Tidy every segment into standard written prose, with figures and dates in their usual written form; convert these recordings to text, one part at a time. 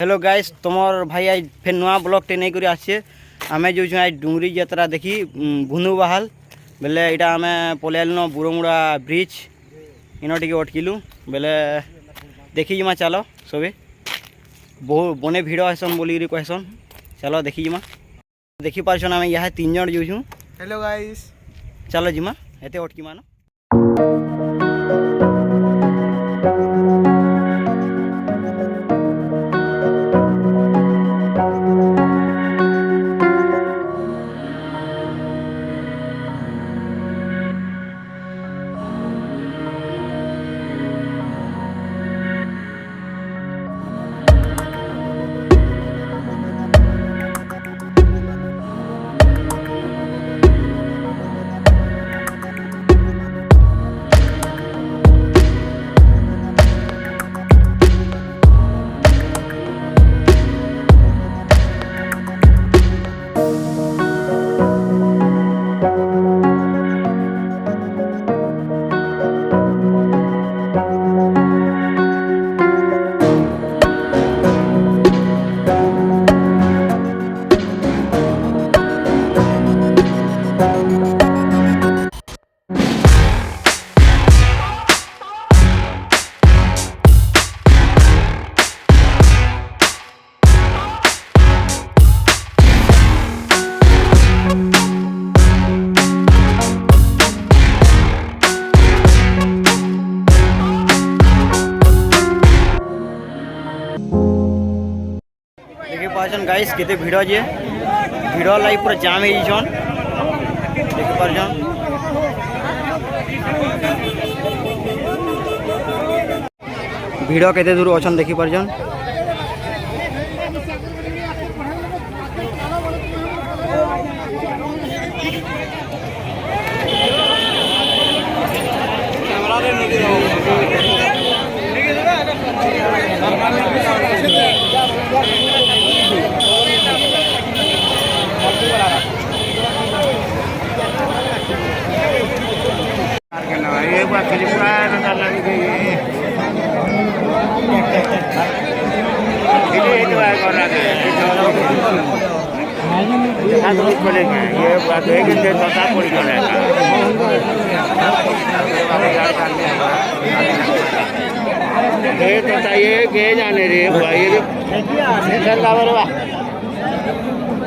Hello guys तुमर भाई आज फिर नुआ ब्लॉग टे नहीं करी आछे आमे जो आज डुंगरी यात्रा देखी भुनु बाहाल बेले यहाँ आम पलैन बुरमुड़ा ब्रिज इन टे अटकिलु बेले देखी जिमा चलो सबे बहु बने भिड़ हेसन बोली कहसन चलो देखी जिमा देखी पार्छन आम यहाँ 3 जन जाऊँ। हेलो गाइस चलो जिमा एते अटकी मान देखी पार्छन गाइस केते भिड़ जे भिड़ लाई पूरा जाम है जन देखी पार्छन भिड़ केते दूर अछन देखी पार्छन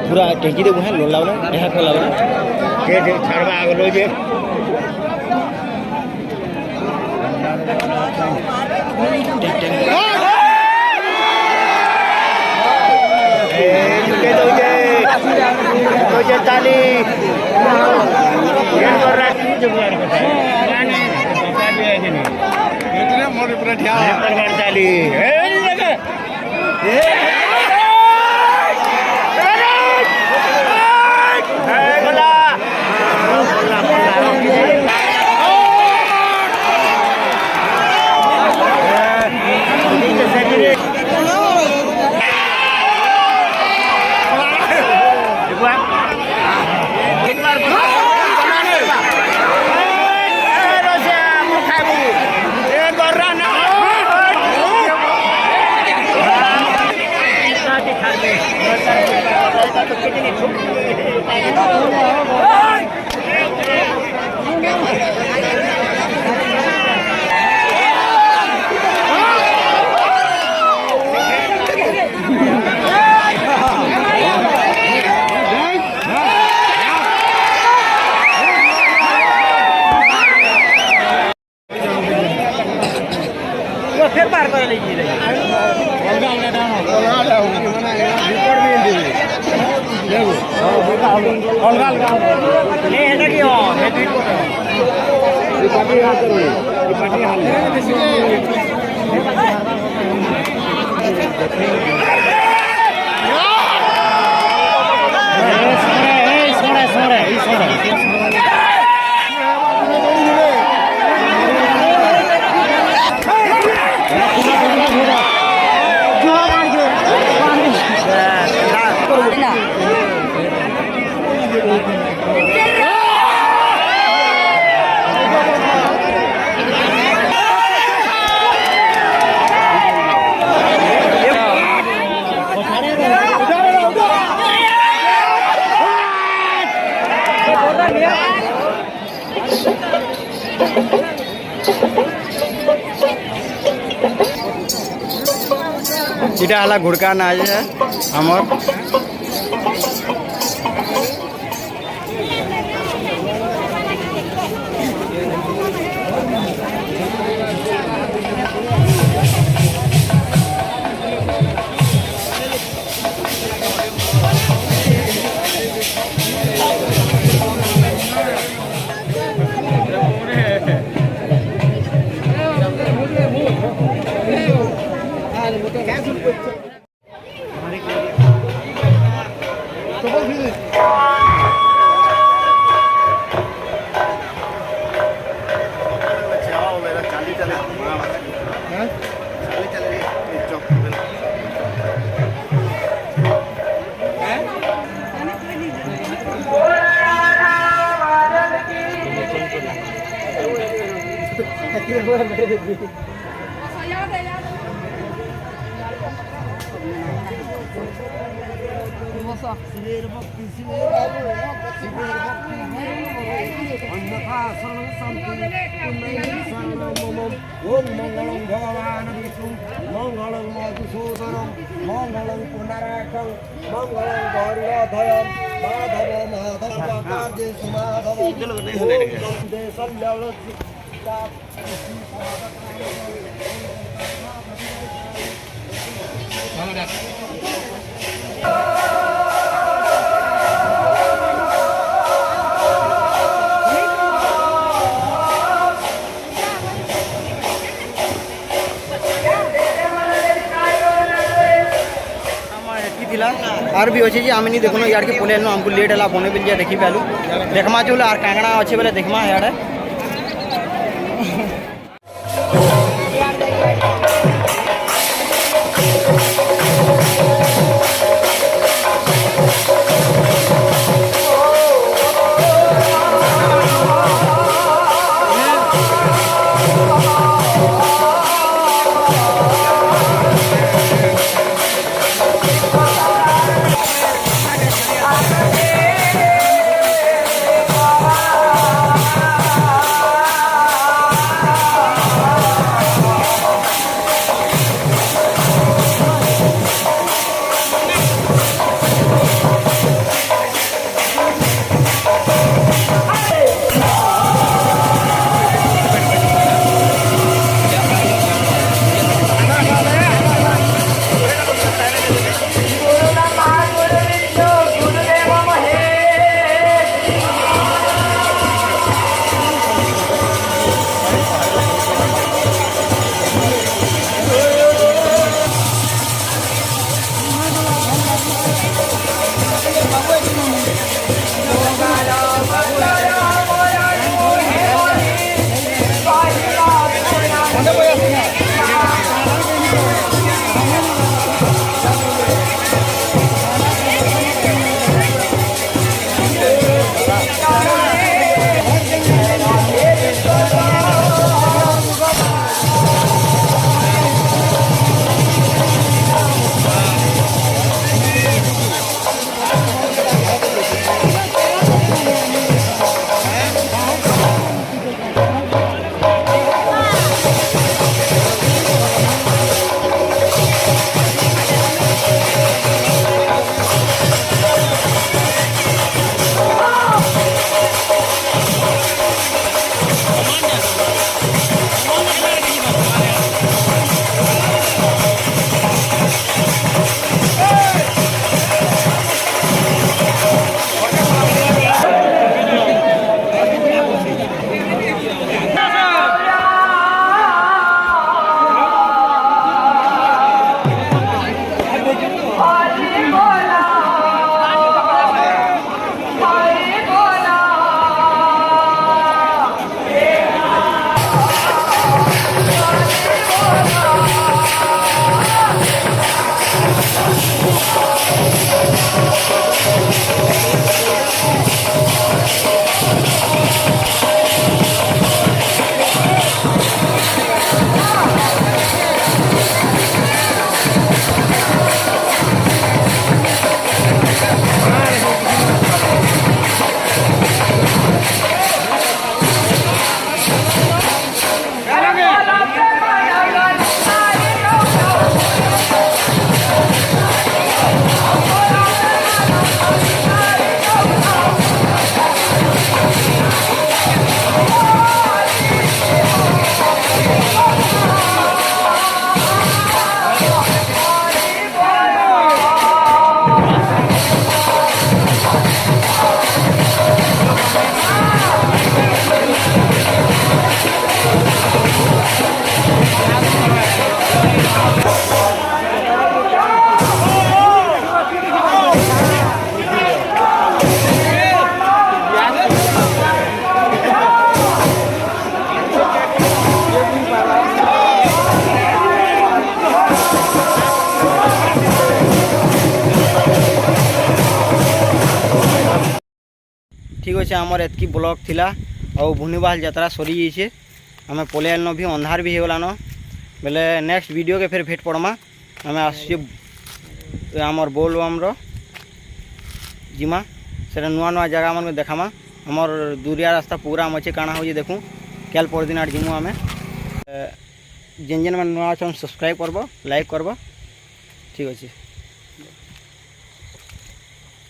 पूरा टेंकी दे बुहे लोला वाला यहां खोला वाला के छड़वा आगलो जे तो ताली ये कर रहा है जो कर रहा है गाने पता भी है कि नहीं इतने मोरे पूरा ध्यान पर ताली ए लगा ए फिर पार कर लीजिए এটা হলা ঘুড়কা নাচ আমার Om Mangalam Bhavana Vishnu, Mangalam Madhusudanam, Mangalam Punarakam, Mangalam Garuradhayam, Madhava Madhava Karje Sumadhava, Om Desam Yalat आर भी अच्छे आम नहीं देखो यार के पलि आमको लेट है बने बोल देखी पालू देखमा चलो आर कांगड़ा अच्छे बोले देखमा यार ठीक अच्छे आमर एतकी ब्लॉग थिला और भुनुवाल यात्रा सरी जाइए आम पलि आलन भी अंधार भी होगलान बेले नेक्स्ट वीडियो के फिर भेट पड़मा आम आमर बोलबम जिमा से नुआ नुआ जगह मन देखामा आमर दूरिया रास्ता पूरा अच्छे काଣା हो देखूँ कैल पर दिन आड़ जिमु आम जेन जेन नुआ अच्छा सब्सक्राइब करब लाइक करब ठीक अच्छे।